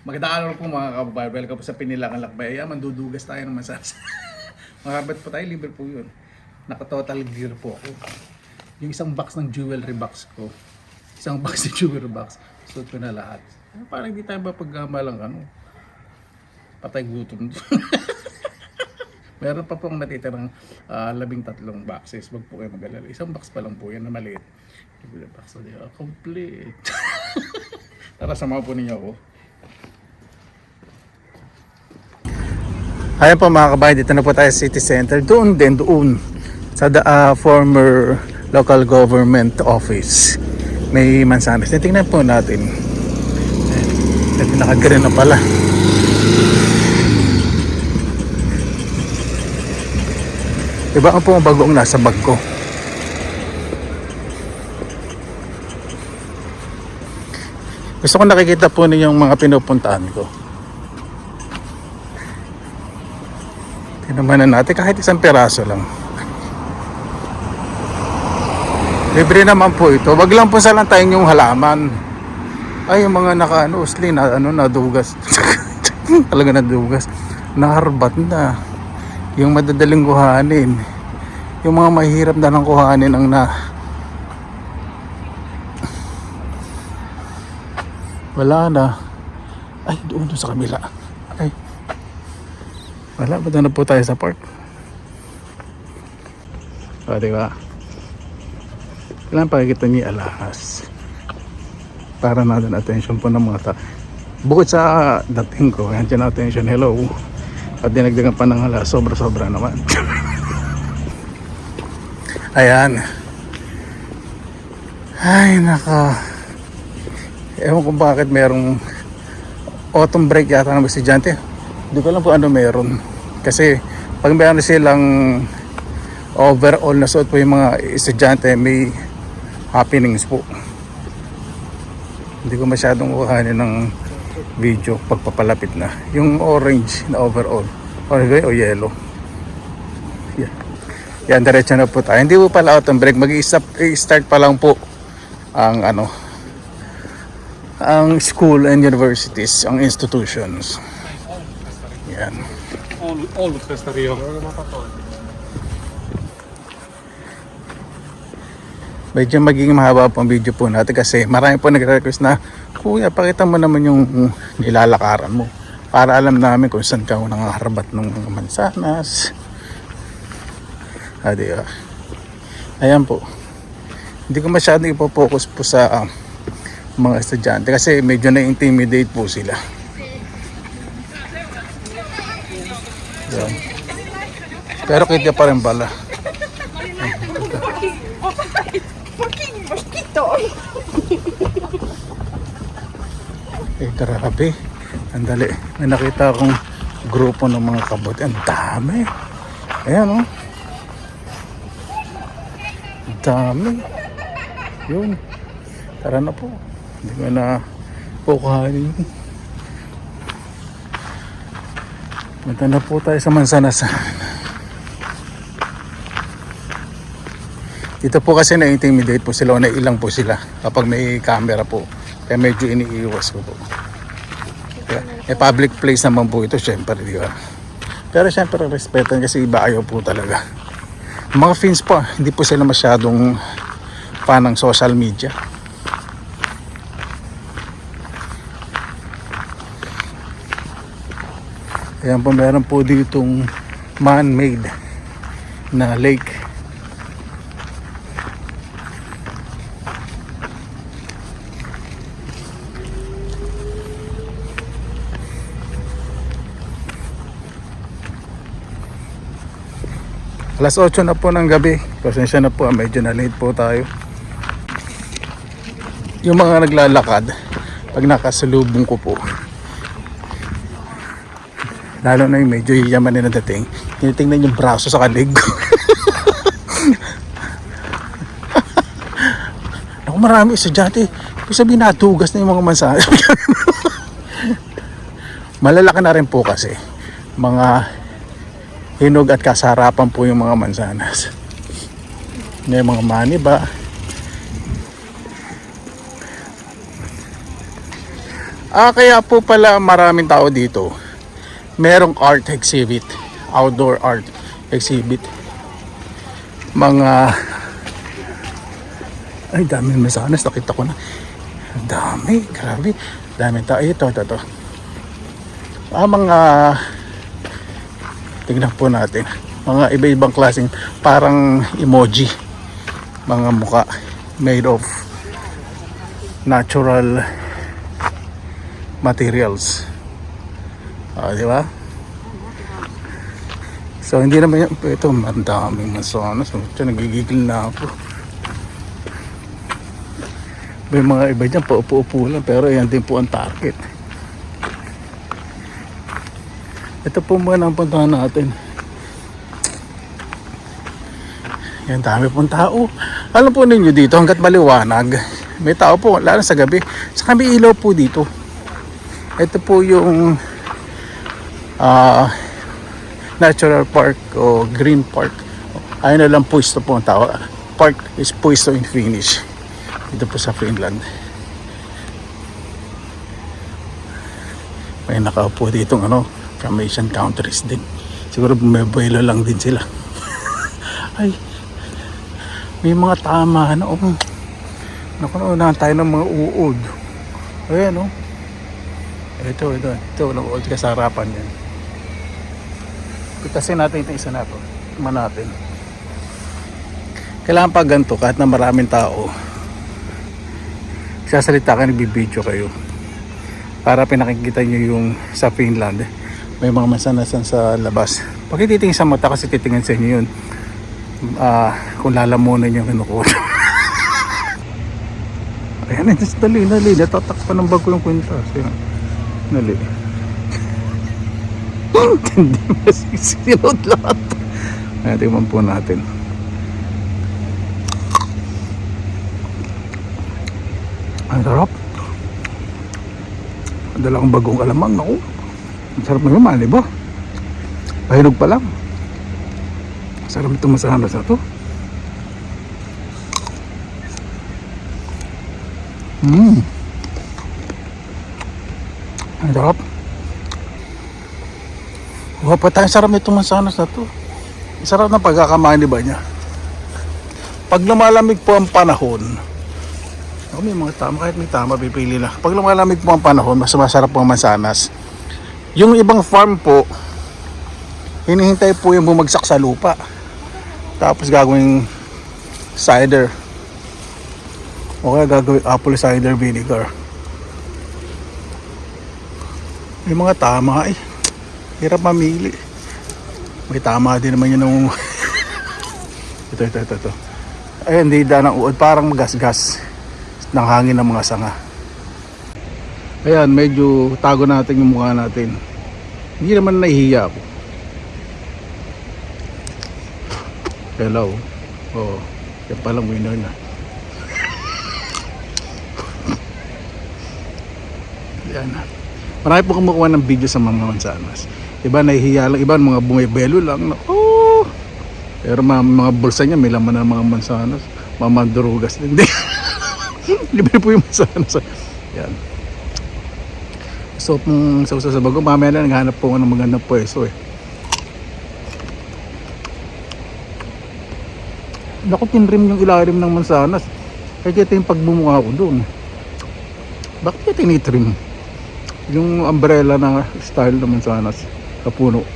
Magandang araw po mga kababayan. Welcome po sa Pinilangan Lakbay. Ayan, mandudugas tayo ng masas. Makarabat po tayo, libre po yun. Naka-total gear po ako. Yung isang box ng jewelry box ko. Isang box ng jewelry box. Suot ko na lahat. Parang hindi tayo mapagkamalang patay gutom. Meron pa pong natitirang 13 boxes. Wag po kayo mag-alala. Isang box pa lang po yan na maliit. Jewelry box. So, complete. Tara, samahan po ninyo ako. Ayan po mga kabayan, dito na po tayo sa City Center. Doon sa former local government office. May mansanas. Tingnan po natin. Ito nakagreen na pala. Iba ang po ang bagong nasa bag ko. Gusto ko nakikita po ninyo yung mga pinupuntahan ko. Tinamanan natin kahit isang peraso lang. Libre naman po ito. Wag lang po salang tayo yung halaman. Ay, yung mga usli na nadugas. Talaga nadugas. Naharbat na. Yung madadaling kuhanin. Yung mga mahirap na lang kuhanin ang wala na. Ay, doon sa kabila. Ay. Wala, ba't na po tayo sa park? O, diba? Kailangan pakikita niyo alahas. Para natin attention po ng mga bukod sa dating ko, yan dyan attention, hello. At dinagdagan pa ng hala, sobra-sobra naman. Ayan. Ay, ewan kung bakit merong autumn break yata ng estudyante. Hindi ko alam po ano meron. Kasi pag meron silang overall na suot po yung mga estudyante, may happenings po. Hindi ko masyadong kuhanin ng video pagpapalapit na. Yung orange na overall. Orange o yellow. Yeah. Yan, diretso na po tayo. Hindi po pala autumn break. Mag-i-start pa lang po ang ang school and universities, ang institutions. Yan. All questa Rio. Medyo magiging mahaba po ang video po natin kasi marami po nagre-request na, kuya, pakita mo naman yung nilalakaran mo para alam namin kung saan ka nangaharbat ng mansanas. Diba? Ayan po. Hindi ko masyadong ipopokus po sa mga estudyante kasi medyo na-intimidate po sila. Yan. Pero kita pa rin pala. Grabe. Andali. May nakita akong grupo ng mga kabot. Ang dami. Ayan, oh. Ang dami. Yun. Tara na po. Hindi ko na pukuhanin. Punta na po tayo sa mansanas. Dito po kasi na-intimidate po sila o nailang po sila kapag may camera po. Kaya medyo iniiwas ko po. Kaya, public place naman po ito, syempre, di ba? Pero syempre, respetan kasi iba ayaw po talaga. Mga fins po, hindi po sila masyadong fan ng social media. Ayan po, meron po ditong man-made na lake. Alas 8 na po ng gabi. Pasensya na po, medyo na late po tayo. Yung mga naglalakad, pag nakasalubong ko po, lalo na yung medyo yaman na dating, tinitingnan yung braso sa kalig. Ako, marami estudyante. Kung sabihin natugas na yung mga mansanas. Malalaki na rin po kasi. Mga hinog at kasarapan po yung mga mansanas. May mga maniba. Kaya po pala maraming tao dito. Merong art exhibit, outdoor art exhibit. Mga ay dami masanas, nakita ko na. Dami, grabe. Dami tao. Ito. Mga tignan po natin. Mga iba-ibang klaseng parang emoji. Mga muka made of natural materials. Di ba? So hindi naman yan. Ito, ang daming masanas. Ito, nagigigil na ako. May mga iba dyan, paupo-upo lang. Pero yan din po ang target. Ito po muna ang puntahan natin. Yan, dami pong tao. Alam po ninyo dito, hanggat maliwanag, may tao po, lalo sa gabi. Saka may ilaw po dito. Ito po yung natural park o green park. Ayun na lang pwesto po ang tawag. Park is pwesto in Finnish. Dito po sa Finland. May nakaupo dito from Asian countries din. Siguro bumibuelo lang din sila. Ay, may mga tama na nakunahan tayo ng mga uod. Ayan ito uod ka sa harapan yan. Pitasin natin itong isa na to. Tignan natin. Kailangan pag ganito, kahit na maraming tao, sasalita ka, nagbibideo kayo para pinakikita nyo yung sa Finland may mga mansanasan sa labas. Pag titingin sa mata kasi titingin sa inyo yun, kung lalamunan yung kinukuha. Ayan, dali natatakpan ng bago yung kwintas. Dali. Hindi masisilot lahat. Ayan, tingnan po natin. Ang sarap. Dala kong bagong alamang. Ang sarap na naman, di ba? Pahinog pa lang. Sarap itong masahalas na to. Ang sarap. Huwag pa tayo, sarap itong masahalas na to. Sarap na pagkakamain, di ba niya? Pag lumalamig po ang panahon, may mga tama, kahit may tama, pipili na. Pag lumalamig po ang panahon, mas masarap po ang mansanas. Yung ibang farm po, hinihintay po yung bumagsak sa lupa. Tapos gagawing cider. O kaya gagawing apple cider vinegar. May mga tama hirap mamili. May tama din naman yun nung ito. Ay, hindi daan ng uod, parang magasgas ng hangin ng mga sanga. Ayan, medyo tago natin yung mukha natin. Hindi naman nahihiya ako. Hello. Yan palang winner na. Yan. Marami po kumukuha ng video sa mga mansanas. Iba nahihiya lang, iba mga bumibelo lang. Pero mga bulsa niya may laman ng mga mansanas. Mga mandurugas din. Libre po yung mansanas. Yan. So, sa bago, mamaya na naghanap po ng magandang pwesto Naku, tinrim yung ilalim ng mansanas. Kaya ito yung pagbumuha ko doon. Bakit ito tinitrim? Yung umbrella na style ng mansanas sa puno.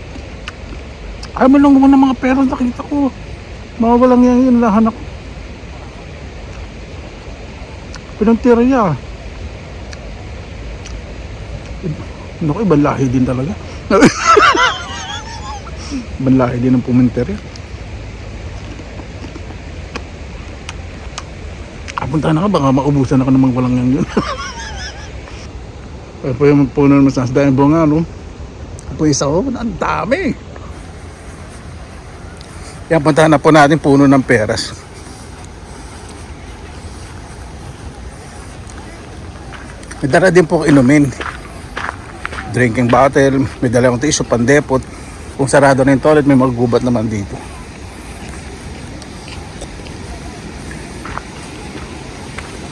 Ay, malong mo ng mga pera nakita ko. Mawawalang yan lahan ako. Pinagtirya. Naku, ibang lahi din talaga. Ibang lahi din ng puminterya. Punta na ka, baka maubusan ako namang walang yan yun. Kaya po yung puno ng masanas dahil bunga, po isa ang dami. Kaya puntahan na po natin puno ng peras. May dala din po inumin. Drinking bottle, may dala akong tissue, pandepot. Kung sarado na yung toilet, may magubat naman dito.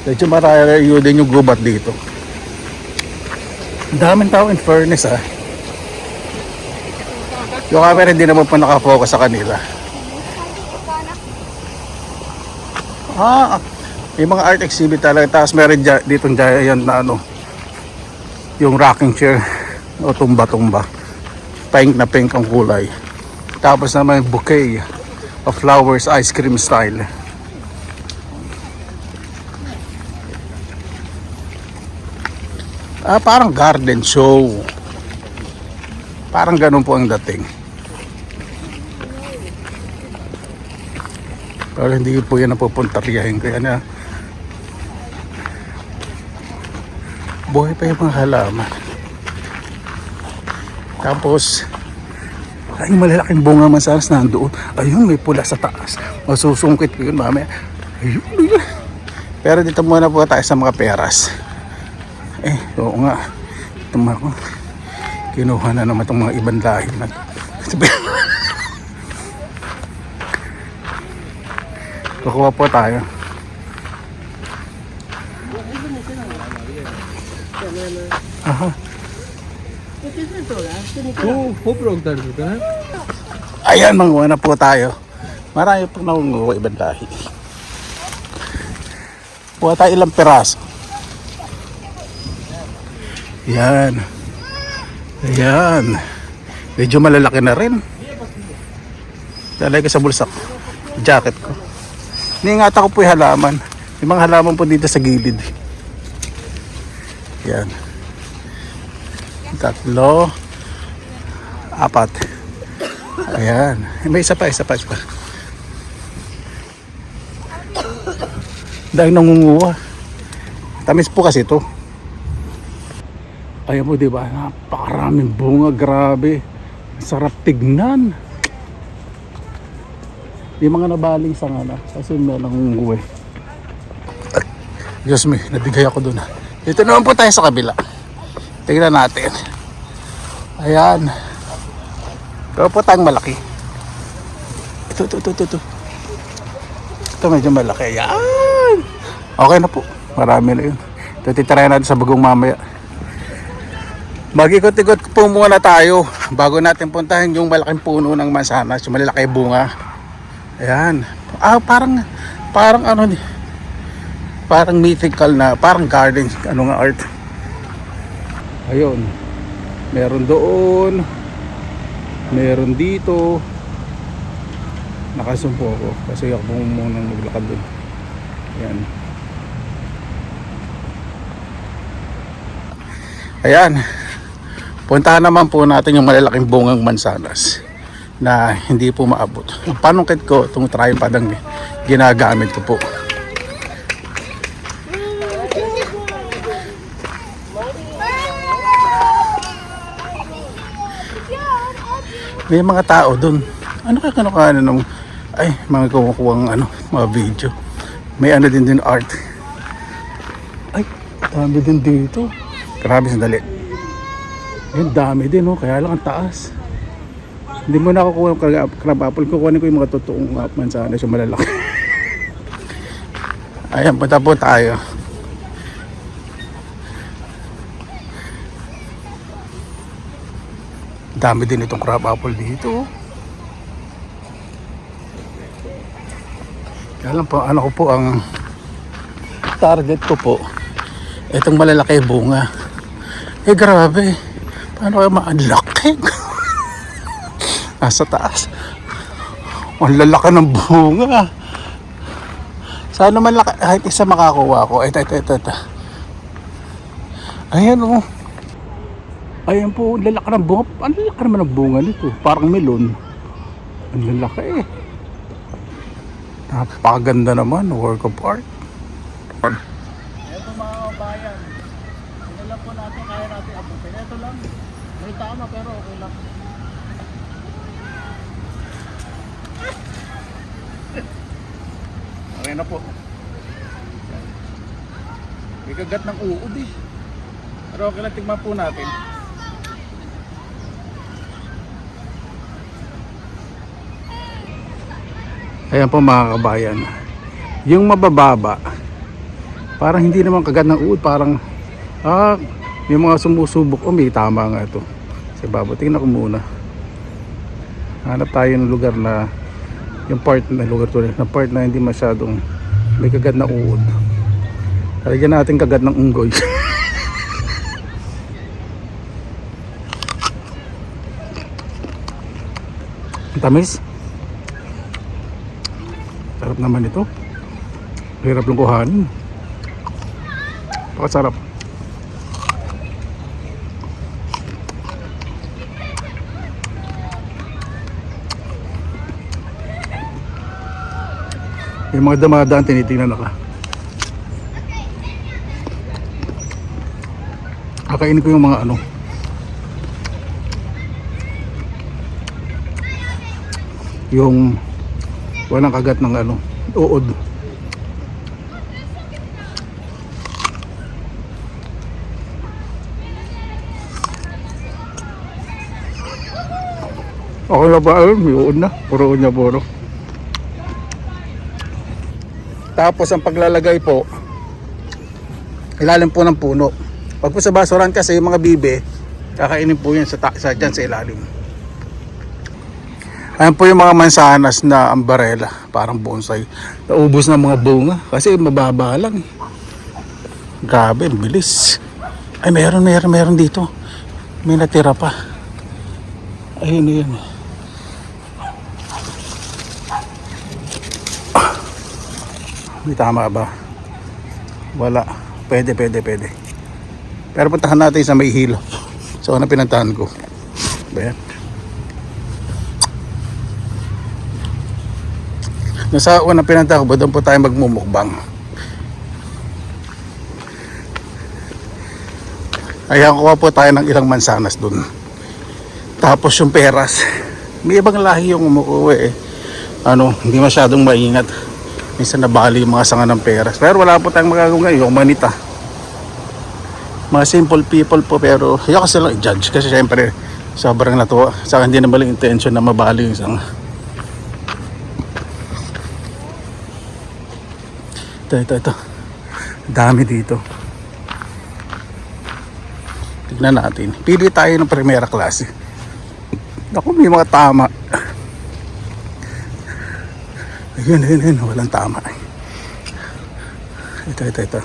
Medyo marayo din yung gubat dito. Ang daming tao in fairness Yung camera hindi naman po nakafocus sa kanila. May mga art exhibit talaga. Tapos meron dito giant na yung rocking chair o tumba-tumba. Pink na pink ang kulay. Tapos naman bouquet of flowers, ice cream style. Parang garden show. Parang ganun po ang dating. Pero hindi po yan napupuntaryahin. Kaya na buhay pa yung mga halaman. Tapos ay malalaking bunga mansanas nandoon. Ayun, may pula sa taas. Masusungkit ko yun mamaya. Ayun. Pero dito muna po tayo sa mga peras. Oo nga. Ito mga kinuha na naman itong mga ibang lahi na. Kukuha po tayo. Aha. Ayan, manguha na po tayo. Marami po nangunguha ibang lahi. Kuha tayo ilang peraso. Yan. Ayan. Medyo malalaki na rin. Lalagay ko sa bulsak. Jacket ko. Niingatan ko po yung halaman. Yung mga halaman po dito sa gilid. Yan. 3, 4. Ayan. May isa pa. Dahil nangunguha. Tamis po kasi ito. Ayan mo, diba? Napakaraming bunga, grabe. Sarap tignan. Yung mga nabaling sanga na. Kasi may nangunguha. Diyos me, nabigay ako dun. Dito naman po tayo sa kabila. Tignan natin. Ayan. Pero po tayong malaki. Ito. Ito medyo malaki. Ayan. Okay na po. Marami na yun. Ito titirayan natin sa bagong mamaya. Mag-ikot-ikot po muna tayo bago natin puntahan yung malaking puno ng mansanas, yung malalaki bunga. Ayan. Parang parang mythical na, parang garden, art. Ayun. Meron doon. Meron dito. Nakasumpo ako kasi ako muna naglakad doon. Ayan. Ayan. Puntahan naman po natin yung malalaking bungang mansanas na hindi po maabot. Yung panungkit ko, itong tripod ang ginagamit ko po. May mga tao dun. Ano kaya nung mga kumukuhang mga video. May din art. Ay, dami din dito. Grabe, sandali. Yung dami din, kaya lang ang taas. Hindi mo na kukuha yung crab apple. Kukuhanin ko yung mga totoong mansanas, yung malalaki. Ayan, punta po tayo. Dami din itong crab apple dito. Kaya lang po, ko po ang target ko po. Itong malalaki bunga. Grabe. Paano kayo ma-unlocking? Nasa taas. Ang lalaki ng bunga. Sana man kahit isa makakuha ko. Ito. Ayan Ayan po, lalaki ng bunga. Ang lalaki naman ng bunga nito. Parang melon. Ang lalaki Napakaganda naman. Work of art. Ito mga kabayan. Ano lang po natin, kaya natin abutin. Ito lang. May tama pero okay lang. Okay na po. May kagat ng uod Pero okay lang, tignan po natin. Ayan po mga kabayan. Yung mabababa, parang hindi naman kagat ng uod. Parang May mga sumusubok. Oh, may tama nga ito. Sa baba. Tingnan ko muna. Hanap tayo ng lugar na yung part na lugar to na part na hindi masyadong may kagat na uod. Talagyan natin kagat ng unggoy. Tamis. Sarap naman ito. Hirap lang kuhanin. Pakasarap. Yung mga damadaan tinitingnan ako. Kakainin ko yung mga ano. Yung walang kagat ng ano, uod. Okay na ba? May uod na. Puro uod niya puro. Tapos ang paglalagay po, ilalim po ng puno. Pag po sa basuran kasi yung mga bibe, kakainin po yan dyan sa ilalim. Ayan po yung mga mansanas na umbrella, parang bonsai. Naubos na mga bunga kasi mababa lang. Grabe, bilis. Ay, meron dito. May natira pa. Ayun, ayun. May tama ba? Wala. Pwede. Pero puntahan natin sa may hilap. So, ano pinuntahan ko? Ayan. Nasa unang pinunta ko ba, doon po tayo magmumukbang. Ayan, kuha po tayo ng ilang mansanas doon. Tapos yung peras. May ibang lahi yung umukuwi eh. Hindi masyadong maingat. Minsan nabali yung mga sanga ng peras. Pero wala po tayong magagawa ngayon, yung manita. Mga simple people po, pero ayaw kasi lang i-judge. Kasi syempre, sobrang natuwa. Sa akin hindi na maling intention na mabali yung sanga. Ito. Dami dito. Tignan natin. Pili tayo ng primera klase. Naku, may mga tama. Ayun. Walang tama. Ito.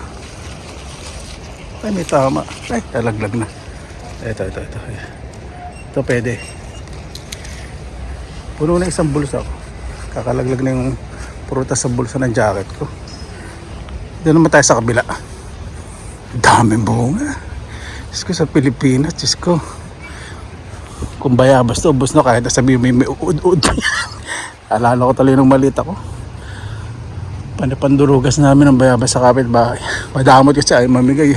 Ay, may tama. Ay, talaglag na. Ito. Ito pwede. Puno na isang bulsa ko. Kakalaglag na yung prutas sa bulsa ng jacket ko. Doon naman tayo sa kabila. Daming bunga. Diyos ko, sa Pilipinas, Diyos ko. Kung bayabas to, ubos na kahit sabi may uud-ud. Alala ko talaga nung maliit ako. Pandurugas namin ng bayabas sa kapitbahay. Madamot kasi ay mamigay.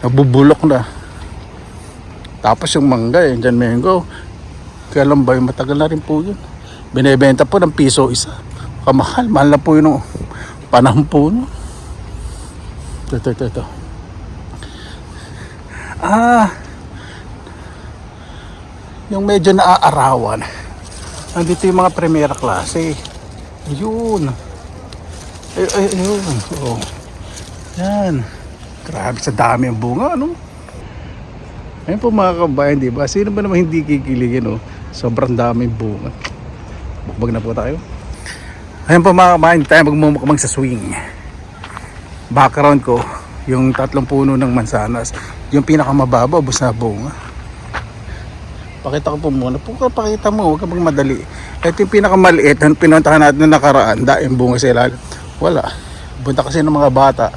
Nabubulok na. Tapos yung mangga, dyan mango. Kailan ba yung matagal na rin po yun. Binibenta po ng piso isa. Kamahal, mahal na po yun ng panahon po. No? Ito. Yung medyo naaarawan. Nandito yung mga primera klase. Ayun. Ayun. Oh. Yan. Grabe sa dami ang bunga, ano? Ayun po mga kabayan, di ba? Sino ba naman hindi kikiligin, oh? Sobrang daming bunga. Bukbag na po tayo. Ayun po mga kabayan, tayo magmumukbang sa swing. Background ko, yung 3 puno ng mansanas. Yung pinakamababa, ubos na bunga. Pakita ko po muna. Pakita mo, huwag ka magmadali. Ito yung pinakamaliit, pinuntahan natin na nakaraan, daing bunga sa ilalim. Wala. Bunta kasi ng mga bata.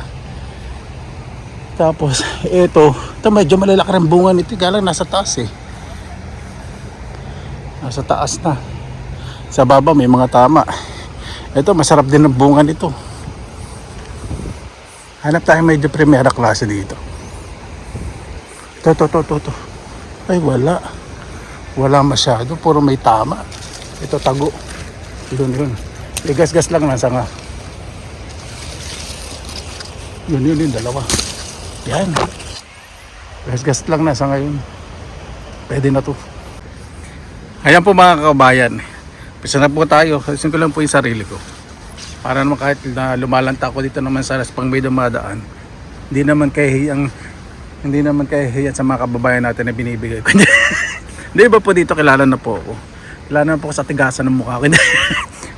Tapos, ito medyo malalaki rin bunga nito. Kaya lang nasa taas eh. Nasa taas na. Sa baba may mga tama. Ito, masarap din ang bunga nito. Hanap tayo medyo primera klase dito. Ito. Ay, wala. Wala masyado. Puro may tama. Ito, tago. Yun. Igas-gas lang nasa nga. Yun, dalawa. Yan. Gas-gas lang nasa ngayon. Pwede na to. Ayan po mga kabayan. Pisa na po tayo. Alisin ko lang po yung sarili ko. Para naman kahit na lumalanta ako dito naman sa pang may dumadaan, hindi naman kahiyang Hindi naman kahihiyan sa mga kababayan natin na binibigay ko. Hindi ba po dito kilala na po ako. Kilala na po ako sa tigasan ng mukha ko.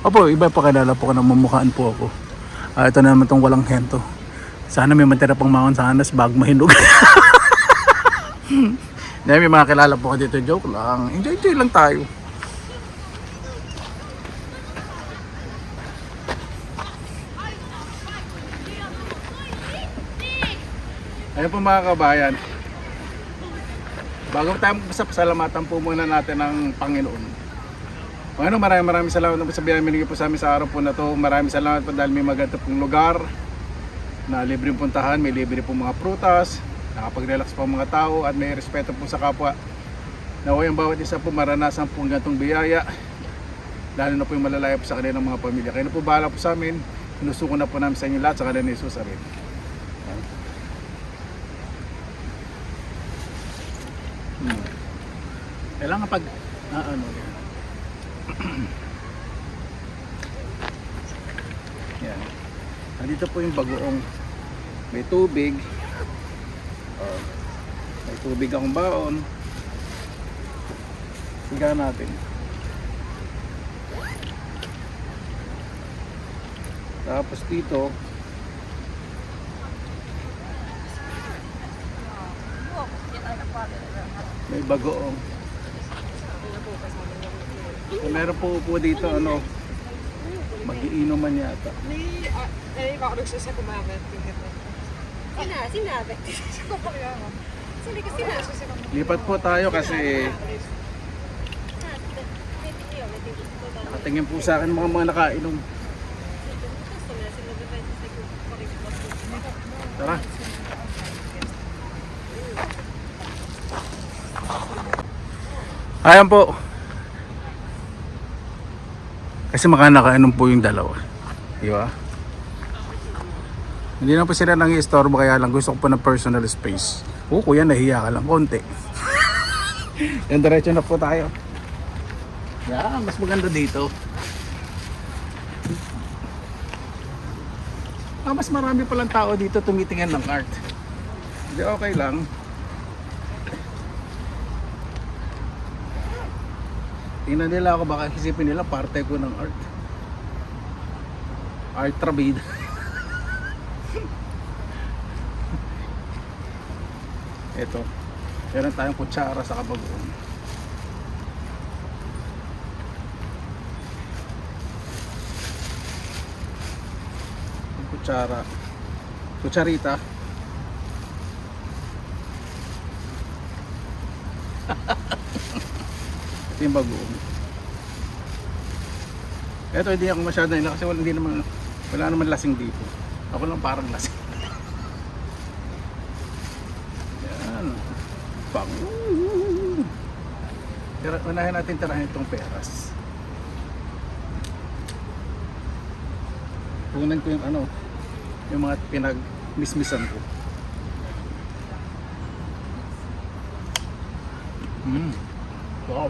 Opo, iba po kilala po ko na mamukhaan po ako. Ito na naman tong walang hento. Sana may matira pang maon sa anas bago mahinog. May mga kilala po ko dito. Joke lang. Enjoy lang tayo. Ayun po mga kabayan. Bago tayo magpasalamatan po muna natin ng Panginoon. Panginoon, maraming salamat po sa biyaya minigay po sa amin sa araw po na to. Maraming salamat po dahil may maganda pong lugar na libreng puntahan, may libre pong mga prutas, nakapag-relax po ang mga tao at may respeto po sa kapwa. Naway ang bawat isa po maranasan po ganitong biyaya, lalo na po yung malalaya po sa kanilang mga pamilya. Kaya na po bahala po sa amin, sinusuko na po namin sa inyo lahat sa kanila ni Jesus rin. Kailangan pag yan. Nandito po yung bagoong may tubig. May tubig akong baon. Siga natin. Tapos dito may bagoong. So, meron po dito mag-iinuman yata. Nee, wou ik zeggen, maar sinabi. Lipat po tayo kasi nakatingin po sa akin mga nakainom. Tara. Ayan po. Kasi nakainom po yung dalawa. Di ba? Hindi na po sila nang i-istorbo, kaya lang gusto ko po ng personal space. Kuya, nahiya ka lang konti. Yan, diretso na po tayo. Yan, mas maganda dito. Mas marami palang tao dito tumitingin ng art. Hindi, okay lang. Tingnan nila ako, baka isipin nila parte ko ng art. Art trabida. Ito, meron tayong kutsara sa kabagoon. Kutsara, kutsarita. Ito yung bagoong. Ito hindi ako masyado nila kasi wala naman lasing dito. Ako lang parang lasing. Yan. Bang. Unahin natin tirahin itong peras. Tunan ko yung mga pinag-mismisan ko. Wow.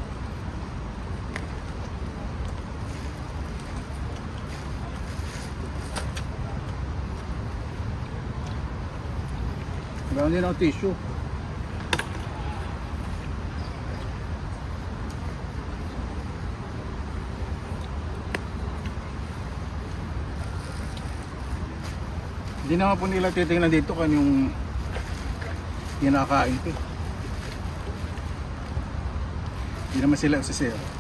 Meron din ang tissue. Hindi naman po nila titingnan dito kan yung kinakain ko. Hindi naman sila sisira.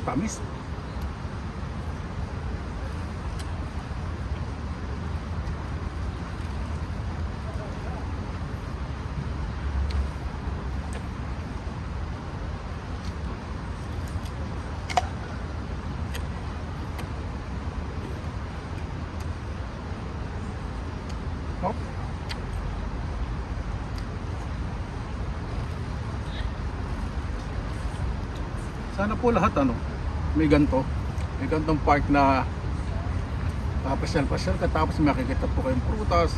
Tamis. Oh. Sana po lahat may gantong park na papasyal-pasyal ka tapos makikita po kayong prutas.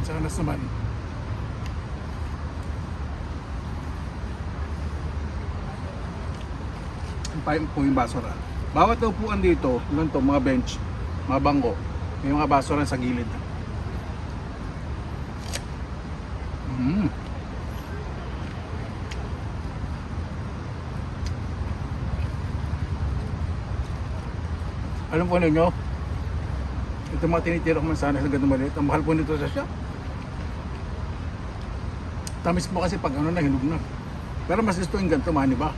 Sanas naman. Ang po yung basura. Bawat upuan dito, ganito, mga bench, mga bangko, may mga basura sa gilid. Alam po ninyo, ito mga tinitira ko man sana sa ganito maliit. Ang mahal po nito sa shop. Tamis po kasi pag ano na, hinog na. Pero mas gusto yung ganito, mani ba?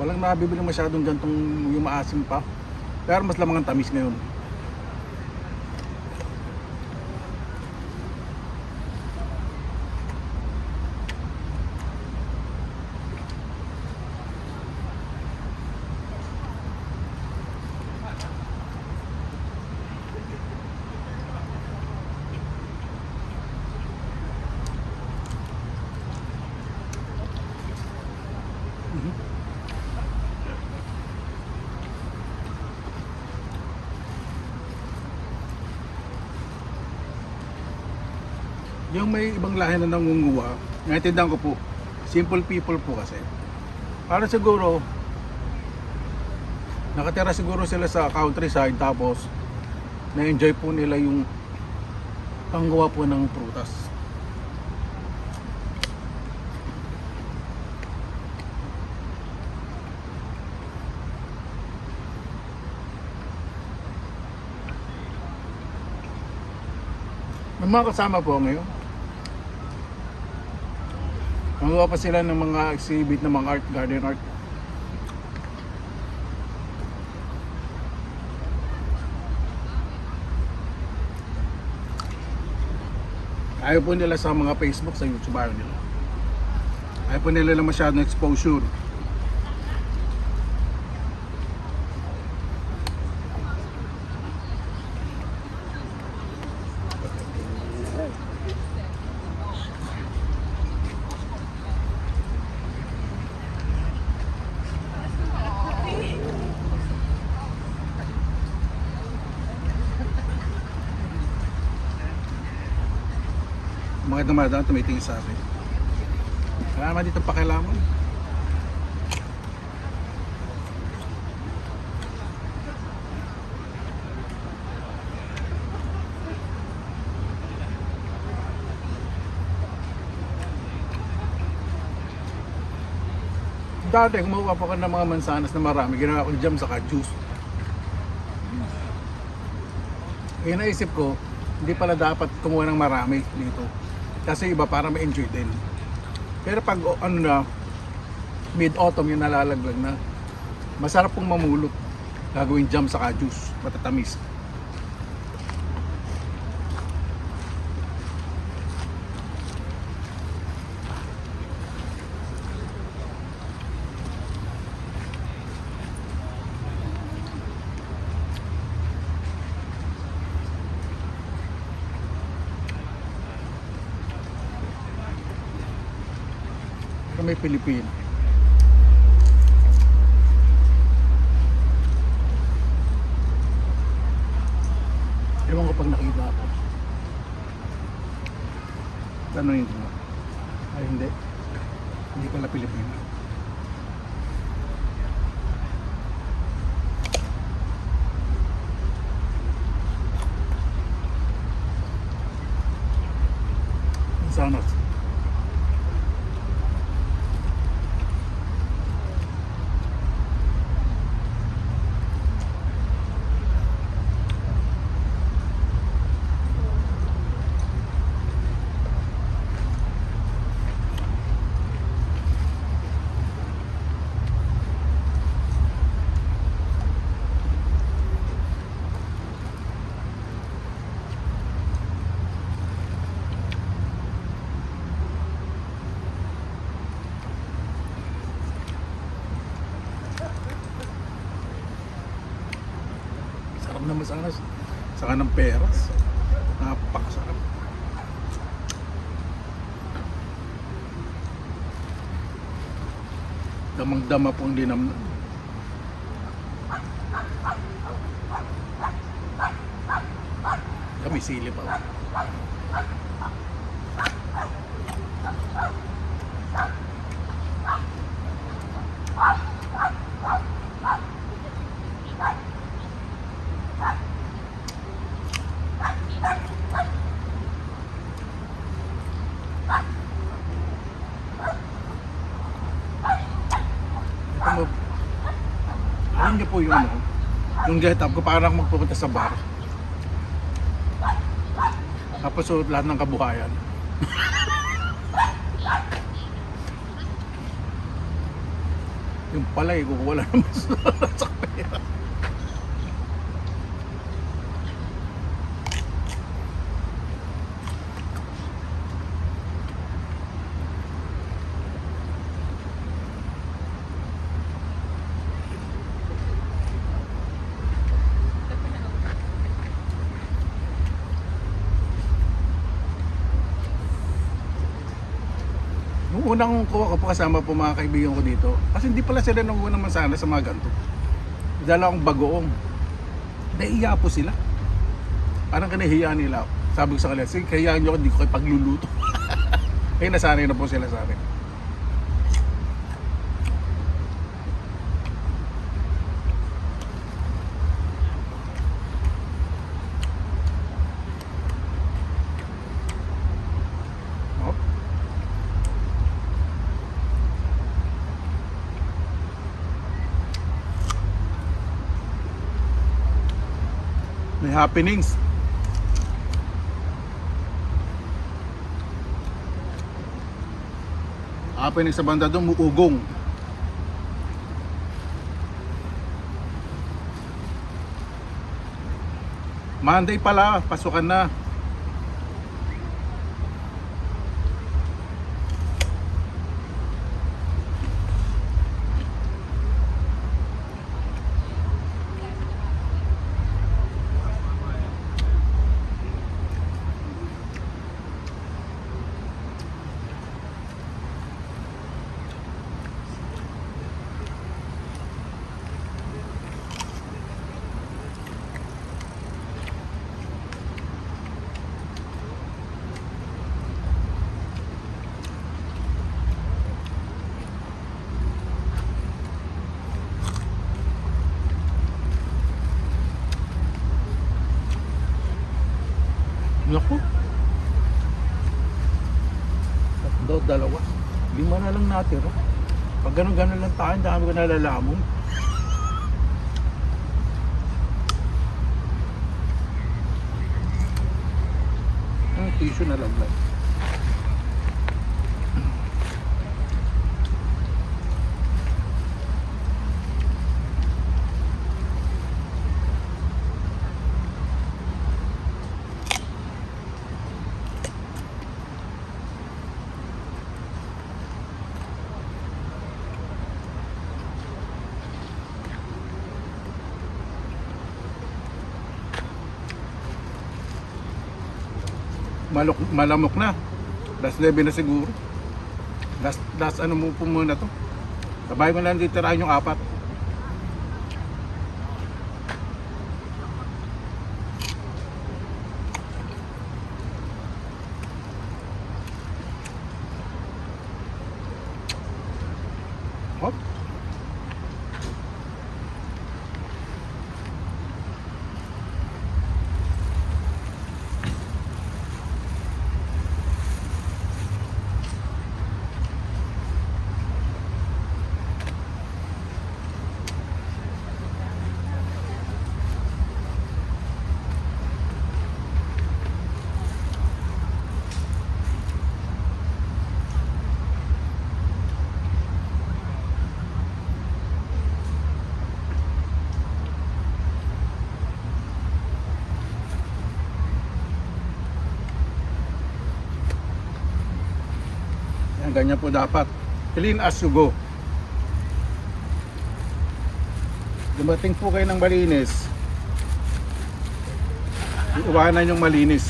Walang nabibili masyadong gantong yung maasim pa. Pero mas lamang ang tamis ngayon. Yung may ibang lahi na nangunguha, naintindihan ko po, simple people po kasi. Para siguro, nakatira siguro sila sa countryside tapos na-enjoy po nila yung panggawa po ng prutas. May mga kasama po ngayon. Magawa pa sila ng mga exhibit ng mga art, garden art. Ayaw po nila sa mga Facebook, sa YouTube, ayaw nila. Ayaw po nila lang masyadong exposure. Mga dumadaan, tumitingin sa akin. Wala naman dito pakialaman. Dati, kumuha pa ko ng mga mansanas na marami, ginawa ko jam saka juice. Kaya naisip ko, hindi pala dapat kumuha ng marami dito. Kasi iba para ma-enjoy din. Pero pag ano na, mid-autumn yung nalalaglag na, masarap pong mamulot. Gagawin jam saka juice, matatamis. May Pilipino. Ewan ko pag nakita ako. Tanongin ko. Ay hindi. Hindi pala Pilipino. Sana. Sarap naman sana. Saka ng peras. Napakasarap. Damang-dama po ang dinamnan. Kami sili pa. yung ano ko. Yung get up ko, parang magpupunta sa bar. Tapos so, lahat ng kabuhayan. Yung pala eh, kukuha lang naman sa pera. Nung unang kuha ko pa kasama po mga kaibigan ko dito, kasi hindi pala sila nung unang masana sa mga ganito. Dala akong bagoong. Naiiya po sila. Parang kanahiya nila ako. Sabi ko sa kanila, sige, kayaan nyo ako, hindi ko kayo pagluluto. Kaya nasanay na po sila sa akin. Oh. May happenings. Happening sa banda doon, muugong. Monday pala, pasukan na. Naku. Tatlo, dalawa. 5 na lang natira. Pag ganun-ganun lang tayo, dami ko nalalamon. Ang tissue na lang. Malamok na. Last 9 na siguro. Last ano mo po muna to. Sabay ko lang titirahin yung 4. Hop. Yan, ganyan po dapat. Clean as you go. Dumating po kayo ng malinis. Iiwanan yung malinis.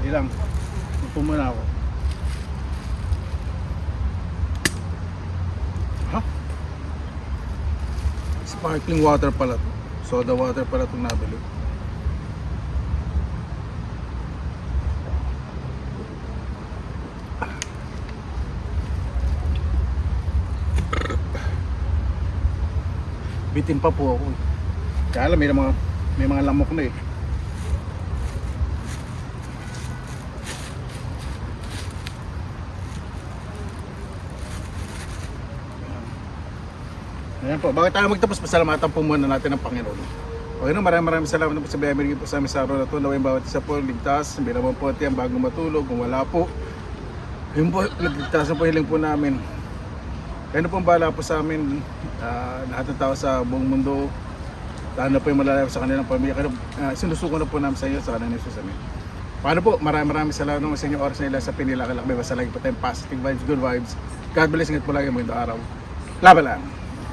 Dali lang. Upo muna ako. Ha? Sparkling water pala to. Soda water pala itong nabili. Bitin pa po ako. Kaya alam, may mga lamok na eh. Ayan po, bakit tayo magtapos, pasalamatan po muna natin ang Panginoon. Okay no, maraming salamat po sa biyaya po sa amin sa araw na ito. Naway bawat isa po ligtas, hindi naman po yan bago matulog. Kung wala po, yun po, ligtas na po hiling po namin. Kaya na po bahala po sa amin, lahat ng tao sa buong mundo. Lahat na po yung malalayo sa kanilang pamilya. Kaya sinusuko na po namin sa inyo sa kanilang Jesus amin. Paano po, maraming salamat naman sa inyong oras na ilan sa Pinila Kalakbay. Basta lagi po tayong positive vibes, good vibes. God bless, ingat po lagi mo ito araw. Laban lang!